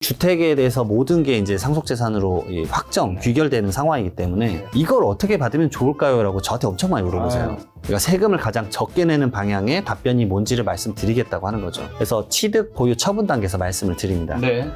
주택에 대해서 모든 게 이제 상속재산으로 귀결되는 상황이기 때문에 이걸 어떻게 받으면 좋을까요? 라고 저한테 엄청 많이 물어보세요. 그러니까 세금을 가장 적게 내는 방향의 답변이 뭔지를 말씀드리겠다고 하는 거죠. 그래서 취득, 보유, 처분 단계에서 말씀을 드립니다. 네.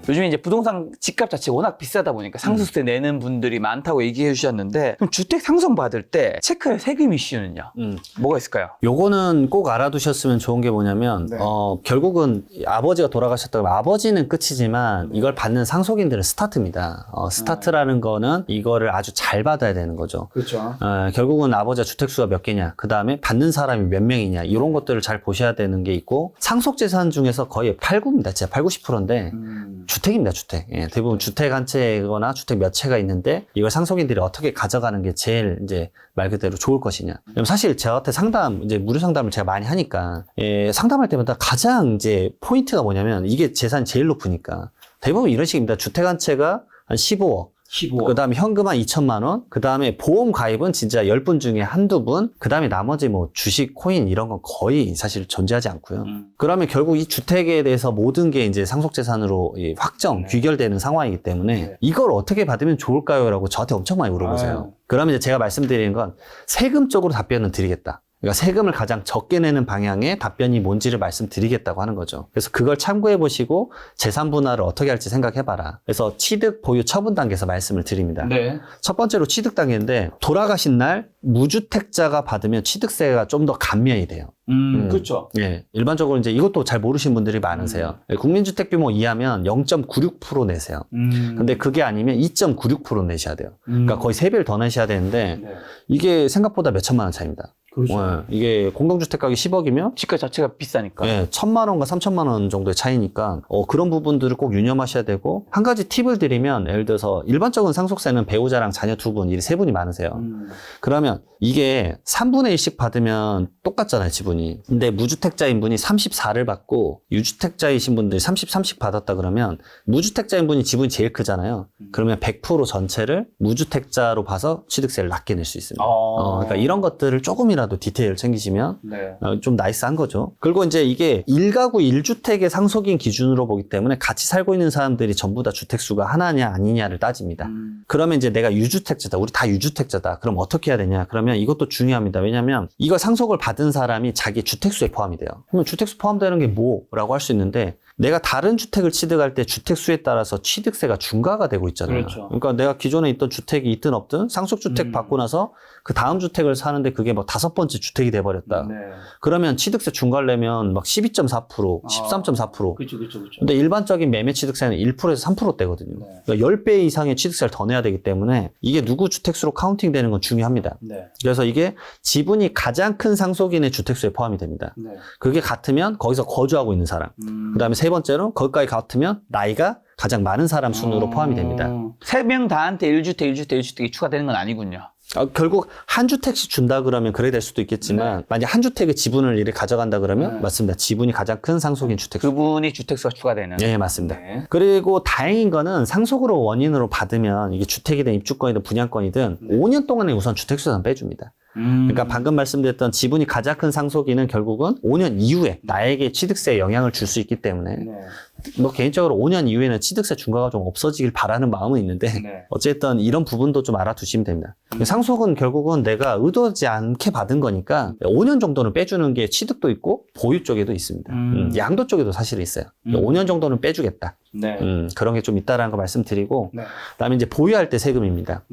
요즘에 이제 부동산 집값 자체가 워낙 비싸다 보니까 상속세 내는 분들이 많다고 얘기해 주셨는데, 그럼 주택 상속 받을 때 체크할 세금 이슈는요? 뭐가 있을까요? 요거는 꼭 알아두셨으면 좋은 게 뭐냐면 네. 결국은 아버지가 돌아가셨다고 하면 아버지는 끝이지만 이걸 받는 상속인들은 스타트입니다. 스타트라는 거는 이거를 아주 잘 받아야 되는 거죠. 그렇죠. 결국은 아버지가 주택수가 몇 개냐, 그 다음에 받는 사람이 몇 명이냐, 이런 것들을 잘 보셔야 되는 게 있고, 상속재산 중에서 거의 8,9입니다. 진짜 8, 90%인데 주택입니다, 주택. 예, 대부분 주택 한 채거나 주택 몇 채가 있는데 이걸 상속인들이 어떻게 가져가는 게 제일 이제 말 그대로 좋을 것이냐. 사실 저한테 이제 무료 상담을 제가 많이 하니까, 상담할 때마다 가장 이제 포인트가 뭐냐면 이게 재산이 제일 높으니까 대부분 이런 식입니다. 주택 한 채가 한 15억. 그 다음에 현금 한 2천만 원, 그 다음에 보험 가입은 진짜 10분 중에 한두 분, 그 다음에 나머지 뭐 주식, 코인 이런 건 거의 사실 존재하지 않고요. 그러면 결국 이 주택에 대해서 모든 게 이제 상속재산으로 귀결되는 상황이기 때문에 이걸 어떻게 받으면 좋을까요? 라고 저한테 엄청 많이 물어보세요. 그러면 이제 제가 말씀드리는 건 세금 쪽으로 답변을 드리겠다. 그러니까 세금을 가장 적게 내는 방향의 답변이 뭔지를 말씀드리겠다고 하는 거죠. 그래서 그걸 참고해 보시고 재산 분할을 어떻게 할지 생각해 봐라. 그래서 취득, 보유, 처분 단계에서 말씀을 드립니다. 네. 첫 번째로 취득 단계인데, 돌아가신 날 무주택자가 받으면 취득세가 좀 더 감면이 돼요. 그렇죠. 예, 일반적으로 이제 이것도 잘 모르시는 분들이 많으세요. 국민주택 규모 이하면 0.96% 내세요. 근데 그게 아니면 2.96% 내셔야 돼요. 그러니까 거의 3배를 더 내셔야 되는데, 이게 생각보다 몇 천만 원 차이입니다. 그렇죠. 이게 공동주택 가격이 10억이면 집값 자체가 비싸니까. 1,000만 원과 3천만 원 정도의 차이니까 그런 부분들을 꼭 유념하셔야 되고, 한 가지 팁을 드리면, 예를 들어서 일반적인 상속세는 배우자랑 자녀 2분, 이 세 분이 많으세요. 그러면 이게 3분의 1씩 받으면 똑같잖아요, 지분이. 근데 무주택자인 분이 34를 받고 유주택자이신 분들이 30 받았다 그러면 무주택자인 분이 지분이 제일 크잖아요. 그러면 100% 전체를 무주택자로 봐서 취득세를 낮게 낼 수 있습니다. 그러니까 이런 것들을 조금이라도 디테일 챙기시면 좀 나이스한 거죠. 그리고 이제 이게 1가구 1주택의 상속인 기준으로 보기 때문에 같이 살고 있는 사람들이 전부 다 주택수가 하나냐 아니냐를 따집니다. 그러면 이제 내가 유주택자다, 우리 다 유주택자다, 그럼 어떻게 해야 되냐? 그러면 이것도 중요합니다. 왜냐면 이걸 상속을 받은 사람이 자기 주택수에 포함이 돼요. 그러면 주택수 포함되는 게 뭐라고 할 수 있는데, 내가 다른 주택을 취득할 때 주택수에 따라서 취득세가 중과가 되고 있잖아요. 그렇죠. 그러니까 내가 기존에 있던 주택이 있든 없든 상속주택 받고 나서 그 다음 주택을 사는데 그게 막 5번째 주택이 돼버렸다. 그러면 취득세 중과를 내면 막 12.4%, 13.4%. 그렇죠. 근데 일반적인 매매 취득세는 1%에서 3%대거든요. 그러니까 10배 이상의 취득세를 더 내야 되기 때문에 이게 누구 주택수로 카운팅 되는 건 중요합니다. 그래서 이게 지분이 가장 큰 상속인의 주택수에 포함이 됩니다. 그게 같으면 거기서 거주하고 있는 사람. 그 다음에 세 번째로 거기까지 같으면 나이가 가장 많은 사람 순으로 포함이 됩니다. 3명 다한테 1주택이 추가되는 건 아니군요. 결국 한 주택씩 준다 그러면 그래 될 수도 있겠지만, 만약 한 주택의 지분을 이렇게 가져간다 그러면 맞습니다. 지분이 가장 큰 상속인 주택수. 그분이 주택수가 추가되는. 네, 맞습니다. 그리고 다행인 거는 상속으로 원인으로 받으면 이게 주택이든 입주권이든 분양권이든 5년 동안에 우선 주택수에서 빼줍니다. 그러니까 방금 말씀드렸던 지분이 가장 큰 상속인은 결국은 5년 이후에 나에게 취득세에 영향을 줄 수 있기 때문에 뭐 개인적으로 5년 이후에는 취득세 중과가 좀 없어지길 바라는 마음은 있는데 어쨌든 이런 부분도 좀 알아두시면 됩니다. 상속은 결국은 내가 의도하지 않게 받은 거니까 5년 정도는 빼주는 게 취득도 있고 보유 쪽에도 있습니다. 양도 쪽에도 사실 있어요. 5년 정도는 빼주겠다. 그런 게 좀 있다라는 거 말씀드리고, 그다음에 이제 보유할 때 세금입니다.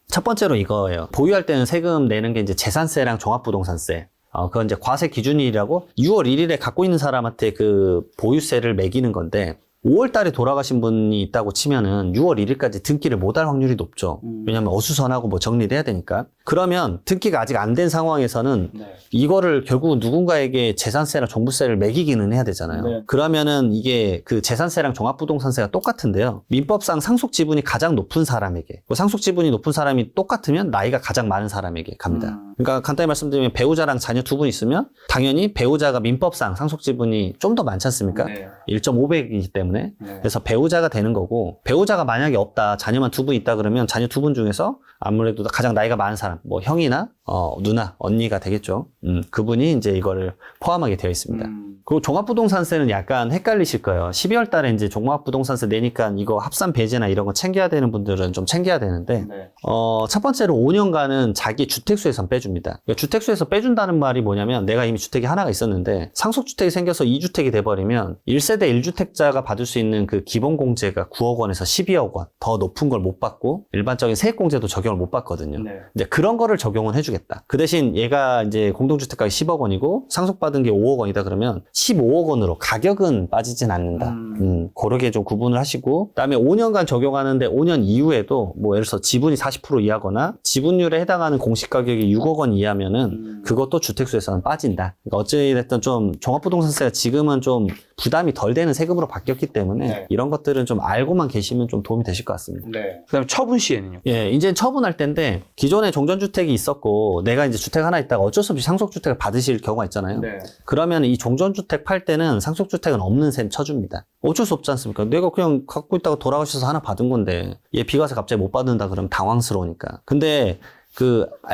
첫 번째로 이거예요. 보유할 때는 세금 내는 게 이제 재산세랑 종합부동산세. 그건 이제 과세 기준일이라고 6월 1일에 갖고 있는 사람한테 그 보유세를 매기는 건데, 5월 달에 돌아가신 분이 있다고 치면은 6월 1일까지 등기를 못 할 확률이 높죠. 왜냐면 어수선하고 뭐 정리를 해야 되니까. 그러면 등기가 아직 안 된 상황에서는 이거를 결국은 누군가에게 재산세랑 종부세를 매기기는 해야 되잖아요. 그러면은 이게 그 재산세랑 종합부동산세가 똑같은데요. 민법상 상속 지분이 가장 높은 사람에게, 상속 지분이 높은 사람이 똑같으면 나이가 가장 많은 사람에게 갑니다. 그러니까 간단히 말씀드리면 배우자랑 자녀 2분 있으면 당연히 배우자가 민법상 상속 지분이 좀 더 많지 않습니까? 1.5배이기 때문에. 그래서 배우자가 되는 거고, 배우자가 만약에 없다, 자녀만 2분 있다 그러면 자녀 2분 중에서 아무래도 가장 나이가 많은 사람, 뭐 형이나 누나, 언니가 되겠죠. 그분이 이제 이거를 포함하게 되어 있습니다. 그리고 종합부동산세는 약간 헷갈리실 거예요. 12월 달에 이제 종합부동산세 내니까 이거 합산 배제나 이런 거 챙겨야 되는 분들은 좀 챙겨야 되는데, 네. 첫 번째로 5년간은 자기 주택수에선 빼줍니다. 그러니까 주택수에서 빼준다는 말이 뭐냐면 내가 이미 주택이 하나가 있었는데 상속주택이 생겨서 2주택이 돼버리면 1세대 1주택자가 받을 수 있는 그 기본공제가 9억 원에서 12억 원 더 높은 걸 못 받고 일반적인 세액공제도 적용을 못 받거든요. 네. 이제 그런 거를 적용을 해주겠다. 그 대신 얘가 이제 공동주택가격이 10억 원이고 상속받은 게 5억 원이다 그러면 15억 원으로 가격은 빠지진 않는다. 그렇게 좀 구분을 하시고 그다음에 5년간 적용하는데 5년 이후에도 뭐 예를 들어서 지분이 40% 이하거나 지분율에 해당하는 공시가격이 6억 원 이하면은 그것도 주택수에서는 빠진다. 그러니까 어찌됐든 좀 종합부동산세가 지금은 좀 부담이 덜 되는 세금으로 바뀌었기 때문에 네. 이런 것들은 좀 알고만 계시면 좀 도움이 되실 것 같습니다. 네. 그다음에 처분 시에는요? 예, 이제 처분할 때인데 기존에 종전주택이 있었고 내가 이제 주택 하나 있다가 어쩔 수 없이 상속주택을 받으실 경우가 있잖아요. 네. 그러면 이 종전주택 팔 때는 상속주택은 없는 셈 쳐줍니다. 어쩔 수 없지 않습니까? 내가 그냥 갖고 있다가 돌아가셔서 하나 받은 건데 얘 비과세 갑자기 못 받는다 그러면 당황스러우니까. 근데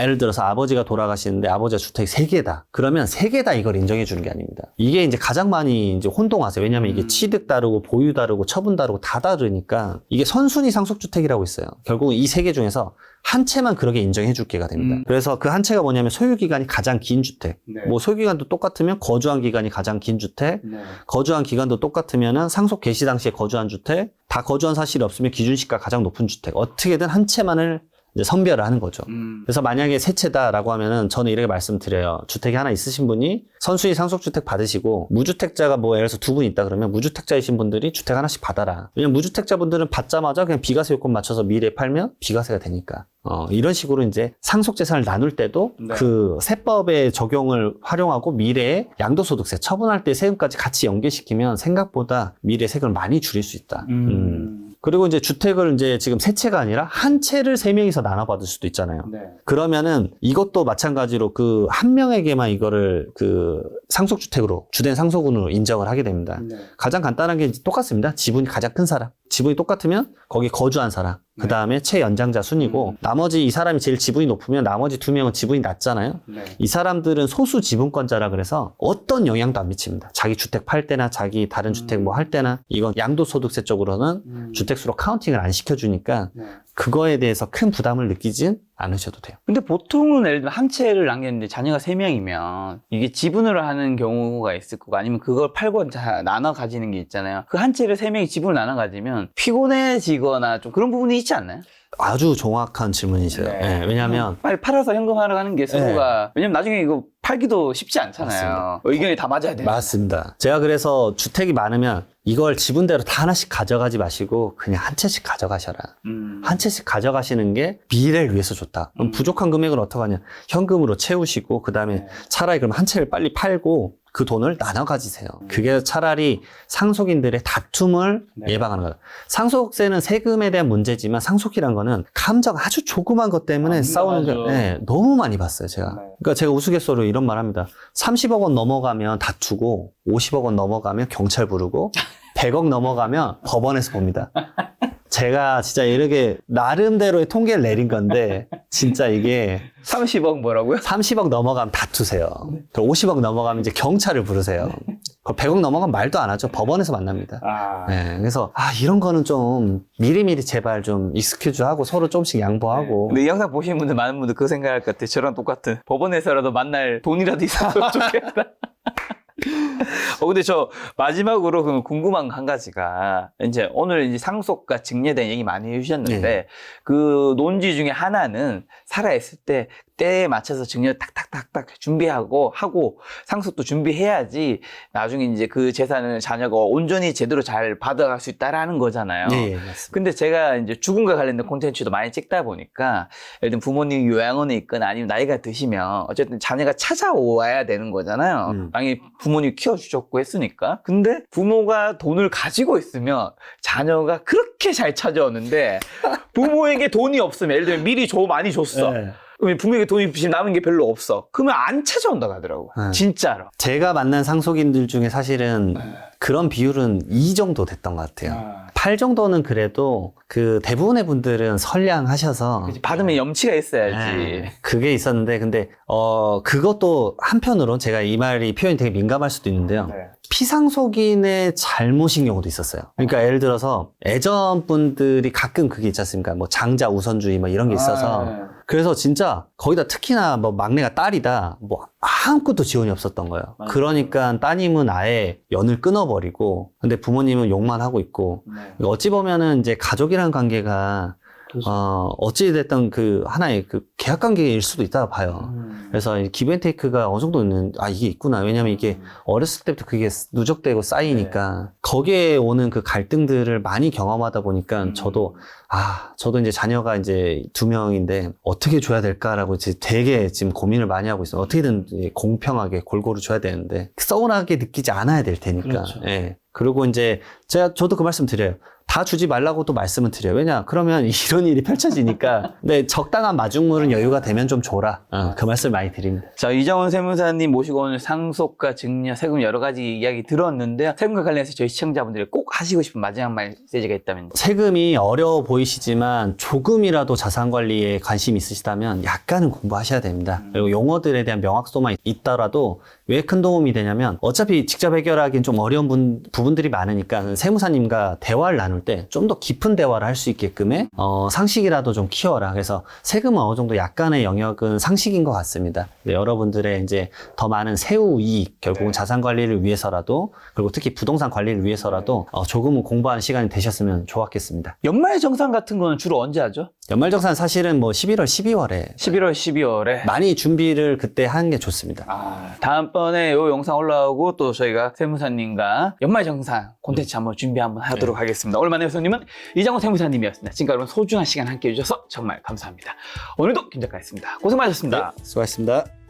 예를 들어서 아버지가 돌아가시는데 아버지가 주택이 3개다. 그러면 3개다 이걸 인정해 주는 게 아닙니다. 이게 이제 가장 많이 이제 혼동하세요. 왜냐면 이게 취득 다르고 보유 다르고 처분 다르고 다 다르니까 이게 선순위 상속주택이라고 있어요. 결국은 이 3개 중에서 한 채만 그렇게 인정해 줄 게가 됩니다. 그래서 그 한 채가 뭐냐면 소유기간이 가장 긴 주택. 네. 뭐 소유기간도 똑같으면 거주한 기간이 가장 긴 주택. 네. 거주한 기간도 똑같으면은 상속 개시 당시에 거주한 주택. 다 거주한 사실이 없으면 기준시가 가장 높은 주택. 어떻게든 한 채만을 이제 선별을 하는 거죠. 그래서 만약에 세 채다라고 하면은 저는 이렇게 말씀드려요. 주택이 하나 있으신 분이 선수의 상속주택 받으시고 무주택자가 뭐 예를 들어서 2분 있다 그러면 무주택자이신 분들이 주택 하나씩 받아라. 왜냐면 무주택자분들은 받자마자 그냥 비과세 요건 맞춰서 미래에 팔면 비과세가 되니까. 이런 식으로 이제 상속재산을 나눌 때도 네. 그 세법의 적용을 활용하고 미래에 양도소득세 처분할 때 세금까지 같이 연계시키면 생각보다 미래 세금을 많이 줄일 수 있다. 그리고 이제 주택을 이제 지금 세 채가 아니라 한 채를 3명이서 나눠받을 수도 있잖아요. 네. 그러면은 이것도 마찬가지로 그 한 명에게만 이거를 그 상속주택으로 주된 상속운으로 인정을 하게 됩니다. 네. 가장 간단한 게 똑같습니다. 지분이 가장 큰 사람. 지분이 똑같으면 거기 거주한 사람. 그 다음에 최연장자 순이고 나머지 이 사람이 제일 지분이 높으면 나머지 2명은 지분이 낮잖아요. 네. 이 사람들은 소수 지분권자라 그래서 어떤 영향도 안 미칩니다. 자기 주택 팔 때나 자기 다른 주택 뭐 할 때나 이건 양도소득세 쪽으로는 주택수로 카운팅을 안 시켜주니까 네. 그거에 대해서 큰 부담을 느끼진 않으셔도 돼요. 근데 보통은 예를 들면 한 채를 남겼는데 자녀가 3명이면 이게 지분으로 하는 경우가 있을 거고 아니면 그걸 팔고 나눠 가지는 게 있잖아요. 그 한 채를 3명이 지분을 나눠 가지면 피곤해지거나 좀 그런 부분이 있지 않나요? 아주 정확한 질문이세요. 네. 네, 왜냐하면 빨리 팔아서 현금화를 하는 게 서로가 왜냐면 나중에 이거 팔기도 쉽지 않잖아요. 맞습니다. 의견이 다 맞아야 돼요. 맞습니다. 제가 그래서 주택이 많으면 이걸 지분대로 다 하나씩 가져가지 마시고 그냥 한 채씩 가져가셔라. 한 채씩 가져가시는 게 미래를 위해서 좋다. 그럼 부족한 금액을 어떡하냐? 현금으로 채우시고 그 다음에 차라리 그럼 한 채를 빨리 팔고 그 돈을 나눠 가지세요. 그게 차라리 상속인들의 다툼을 예방하는 거다. 상속세는 세금에 대한 문제지만 상속이란 거는 감정 아주 조그만 것 때문에 싸우는 게 너무 많이 봤어요, 제가. 그러니까 제가 우스갯소리로 이런 말 합니다. 30억 원 넘어가면 다투고 50억 원 넘어가면 경찰 부르고 100억 넘어가면 법원에서 봅니다. 제가 진짜 이렇게 나름대로의 통계를 내린 건데 진짜 이게 30억 뭐라고요? 30억 넘어가면 다투세요. 50억 넘어가면 이제 경찰을 부르세요. 100억 넘어가면 말도 안 하죠. 법원에서 만납니다. 네, 그래서 이런 거는 좀 미리미리 제발 좀 익스큐즈 하고 서로 조금씩 양보하고. 근데 이 영상 보시는 분들 많은 분들 그거 생각할 것 같아요. 저랑 똑같은 법원에서라도 만날 돈이라도 있었으면 좋겠다. 근데 저 마지막으로 궁금한 거 한 가지가 이제 오늘 이제 상속과 증여에 대한 얘기 많이 해주셨는데 그 논지 중에 하나는 살아있을 때 때에 맞춰서 증여 탁탁탁탁 준비하고 하고 상속도 준비해야지 나중에 이제 그 재산을 자녀가 온전히 제대로 잘 받아갈 수 있다라는 거잖아요. 네, 맞습니다. 근데 제가 이제 죽음과 관련된 콘텐츠도 많이 찍다 보니까 예를 들면 부모님이 요양원에 있거나 아니면 나이가 드시면 어쨌든 자녀가 찾아와야 되는 거잖아요. 당연히 부모님이 키워주셨고 했으니까. 근데 부모가 돈을 가지고 있으면 자녀가 그렇게 잘 찾아오는데 부모에게 돈이 없으면 예를 들면 미리 많이 줬어. 네. 부모에게 돈이 지금 남은 게 별로 없어. 그러면 안 찾아온다고 하더라고요. 진짜로. 제가 만난 상속인들 중에 사실은 그런 비율은 2 정도 됐던 것 같아요. 8 정도는 그래도 그 대부분의 분들은 선량하셔서 받으면 염치가 있어야지. 네, 그게 있었는데 근데 그것도 한편으로 제가 이 말이 표현이 되게 민감할 수도 있는데요. 네. 피상속인의 잘못인 경우도 있었어요. 그러니까 예를 들어서 예전 분들이 가끔 그게 있지 않습니까? 뭐 장자 우선주의 뭐 이런 게 있어서 네. 그래서 진짜 거기다 특히나 뭐 막내가 딸이다 뭐 아무것도 지원이 없었던 거예요. 맞아요. 그러니까 따님은 아예 연을 끊어버리고 근데 부모님은 욕만 하고 있고 어찌 보면은 이제 가족이라는 관계가 어찌됐든 그 하나의 그 계약 관계일 수도 있다고 봐요. 그래서 이 기브앤테이크가 어느 정도는 이게 있구나. 왜냐면 이게 어렸을 때부터 그게 누적되고 쌓이니까 거기에 오는 그 갈등들을 많이 경험하다 보니까 저도 이제 자녀가 이제 2명인데 어떻게 줘야 될까라고 이제 되게 지금 고민을 많이 하고 있어요. 어떻게든 공평하게 골고루 줘야 되는데 서운하게 느끼지 않아야 될 테니까. 그렇죠. 예. 그리고 이제 저도 그 말씀 드려요. 다 주지 말라고도 말씀을 드려요. 왜냐? 그러면 이런 일이 펼쳐지니까. 네, 적당한 마중물은 여유가 되면 좀 줘라. 그 말씀 많이 드립니다. 자, 이정훈 세무사님 모시고 오늘 상속과 증여, 세금 여러 가지 이야기 들었는데요. 세금과 관련해서 저희 시청자분들이 꼭 하시고 싶은 마지막 메시지가 있다면? 세금이 어려워 보이시지만 조금이라도 자산 관리에 관심이 있으시다면 약간은 공부하셔야 됩니다. 그리고 용어들에 대한 명확도만 있더라도 왜 큰 도움이 되냐면 어차피 직접 해결하기엔 좀 어려운 부분들이 많으니까 세무사님과 대화를 나눌 때 좀 더 깊은 대화를 할 수 있게끔의 상식이라도 좀 키워라. 그래서 세금은 어느 정도 약간의 영역은 상식인 것 같습니다. 여러분들의 이제 더 많은 세후 이익, 결국은 자산 관리를 위해서라도 그리고 특히 부동산 관리를 위해서라도 조금은 공부하는 시간이 되셨으면 좋았겠습니다. 연말정산 같은 거는 주로 언제 하죠? 연말정산 사실은 뭐 11월, 12월에 11월, 12월에. 많이 준비를 그때 하는 게 좋습니다. 다음번에 이 영상 올라오고 또 저희가 세무사님과 연말정산 콘텐츠 한번 준비 한번 하도록 하겠습니다. 오늘 만난 손님은 이정훈 세무사님이었습니다. 지금까지 여러분 소중한 시간 함께 해주셔서 정말 감사합니다. 오늘도 김 작가였습니다. 고생 많으셨습니다. 수고하셨습니다.